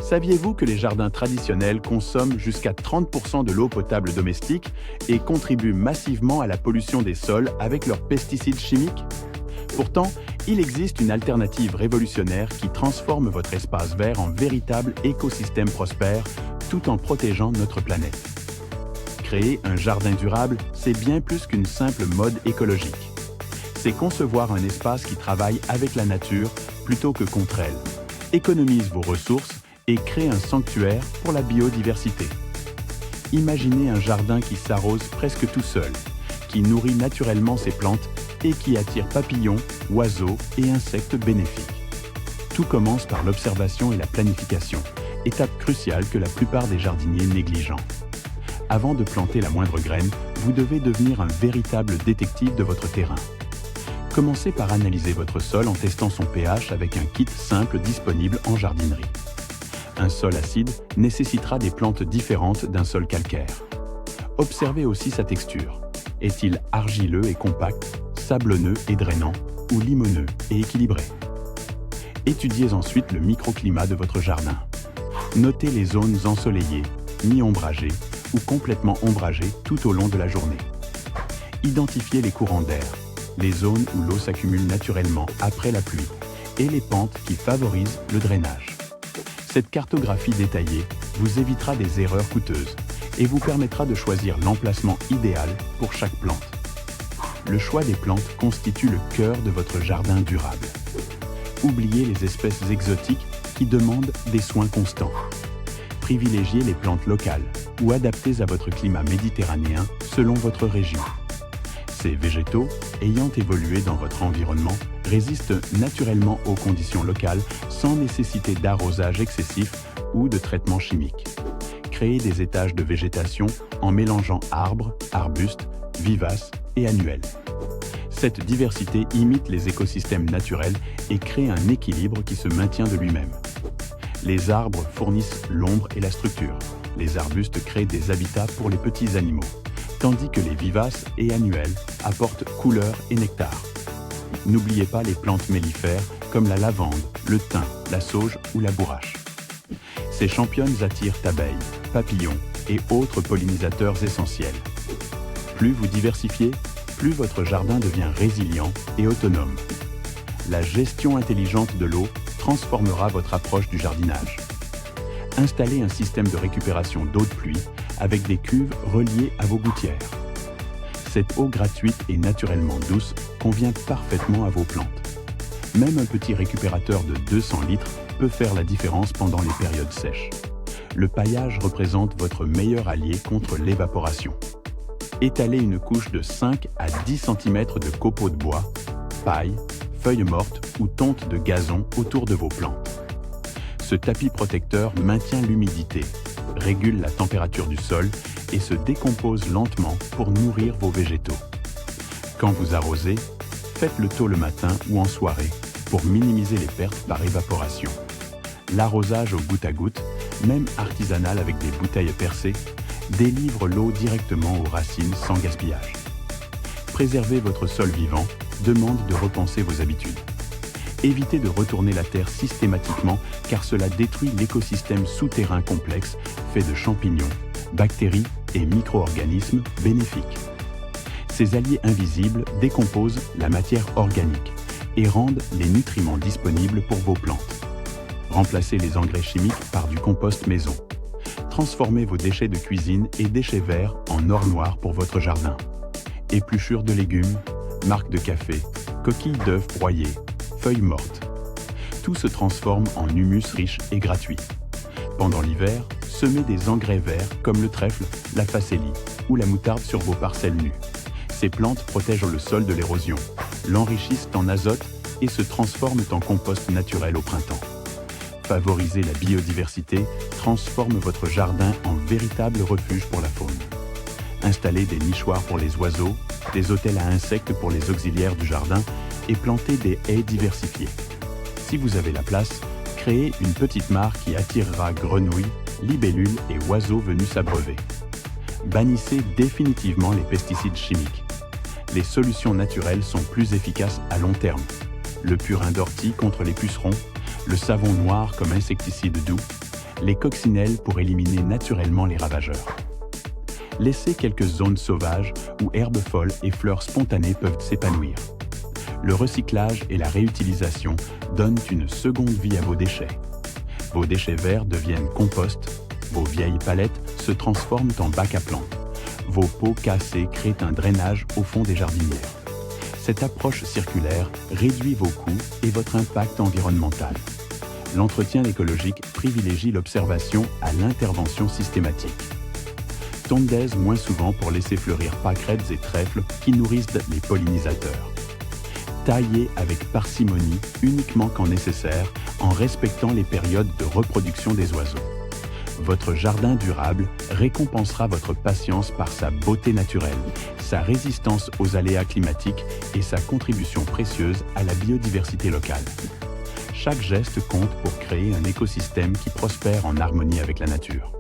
Saviez-vous que les jardins traditionnels consomment jusqu'à 30% de l'eau potable domestique et contribuent massivement à la pollution des sols avec leurs pesticides chimiques? Pourtant, il existe une alternative révolutionnaire qui transforme votre espace vert en véritable écosystème prospère tout en protégeant notre planète. Créer un jardin durable, c'est bien plus qu'une simple mode écologique. C'est concevoir un espace qui travaille avec la nature plutôt que contre elle, économise vos ressources et crée un sanctuaire pour la biodiversité. Imaginez un jardin qui s'arrose presque tout seul, qui nourrit naturellement ses plantes et qui attire papillons, oiseaux et insectes bénéfiques. Tout commence par l'observation et la planification, étape cruciale que la plupart des jardiniers négligent. Avant de planter la moindre graine, vous devez devenir un véritable détective de votre terrain. Commencez par analyser votre sol en testant son pH avec un kit simple disponible en jardinerie. Un sol acide nécessitera des plantes différentes d'un sol calcaire. Observez aussi sa texture. Est-il argileux et compact, sablonneux et drainant, ou limoneux et équilibré? Étudiez ensuite le microclimat de votre jardin. Notez les zones ensoleillées, mi-ombragées ou complètement ombragées tout au long de la journée. Identifiez les courants d'air, les zones où l'eau s'accumule naturellement après la pluie et les pentes qui favorisent le drainage. Cette cartographie détaillée vous évitera des erreurs coûteuses et vous permettra de choisir l'emplacement idéal pour chaque plante. Le choix des plantes constitue le cœur de votre jardin durable. Oubliez les espèces exotiques qui demandent des soins constants. Privilégiez les plantes locales ou adaptées à votre climat méditerranéen selon votre région. Ces végétaux, ayant évolué dans votre environnement, résistent naturellement aux conditions locales sans nécessité d'arrosage excessif ou de traitement chimique. Créez des étages de végétation en mélangeant arbres, arbustes, vivaces et annuels. Cette diversité imite les écosystèmes naturels et crée un équilibre qui se maintient de lui-même. Les arbres fournissent l'ombre et la structure. Les arbustes créent des habitats pour les petits animaux, tandis que les vivaces et annuels apportent couleur et nectar. N'oubliez pas les plantes mellifères comme la lavande, le thym, la sauge ou la bourrache. Ces champignes attirent abeilles, papillons et autres pollinisateurs essentiels. Plus vous diversifiez, plus votre jardin devient résilient et autonome. La gestion intelligente de l'eau transformera votre approche du jardinage. Installez un système de récupération d'eau de pluie avec des cuves reliées à vos gouttières. Cette eau gratuite et naturellement douce convient parfaitement à vos plantes. Même un petit récupérateur de 200 litres peut faire la différence pendant les périodes sèches. Le paillage représente votre meilleur allié contre l'évaporation. Étalez une couche de 5 à 10 cm de copeaux de bois, paille, feuilles mortes ou tonte de gazon autour de vos plantes. Ce tapis protecteur maintient l'humidité, régule la température du sol et se décompose lentement pour nourrir vos végétaux. Quand vous arrosez, faites-le tôt le matin ou en soirée pour minimiser les pertes par évaporation. L'arrosage au goutte à goutte, même artisanal avec des bouteilles percées, délivre l'eau directement aux racines sans gaspillage. Préserver votre sol vivant demande de repenser vos habitudes. Évitez de retourner la terre systématiquement car cela détruit l'écosystème souterrain complexe fait de champignons, bactéries et micro-organismes bénéfiques. Ces alliés invisibles décomposent la matière organique et rendent les nutriments disponibles pour vos plantes. Remplacez les engrais chimiques par du compost maison. Transformez vos déchets de cuisine et déchets verts en or noir pour votre jardin. Épluchures de légumes, marcs de café, coquilles d'œufs broyées, feuilles mortes. Tout se transforme en humus riche et gratuit. Pendant l'hiver, semez des engrais verts comme le trèfle, la facélie ou la moutarde sur vos parcelles nues. Ces plantes protègent le sol de l'érosion, l'enrichissent en azote et se transforment en compost naturel au printemps. Favoriser la biodiversité transforme votre jardin en véritable refuge pour la faune. Installez des nichoirs pour les oiseaux, des hôtels à insectes pour les auxiliaires du jardin et plantez des haies diversifiées. Si vous avez la place, créez une petite mare qui attirera grenouilles, libellules et oiseaux venus s'abreuver. Bannissez définitivement les pesticides chimiques. Les solutions naturelles sont plus efficaces à long terme. Le purin d'ortie contre les pucerons, le savon noir comme insecticide doux, les coccinelles pour éliminer naturellement les ravageurs. Laissez quelques zones sauvages où herbes folles et fleurs spontanées peuvent s'épanouir. Le recyclage et la réutilisation donnent une seconde vie à vos déchets. Vos déchets verts deviennent compost, vos vieilles palettes se transforment en bac à plantes. Vos pots cassés créent un drainage au fond des jardinières. Cette approche circulaire réduit vos coûts et votre impact environnemental. L'entretien écologique privilégie l'observation à l'intervention systématique. Tondaise moins souvent pour laisser fleurir pâquerettes et trèfles qui nourrissent les pollinisateurs. Taillez avec parcimonie uniquement quand nécessaire en respectant les périodes de reproduction des oiseaux. Votre jardin durable récompensera votre patience par sa beauté naturelle, sa résistance aux aléas climatiques et sa contribution précieuse à la biodiversité locale. Chaque geste compte pour créer un écosystème qui prospère en harmonie avec la nature.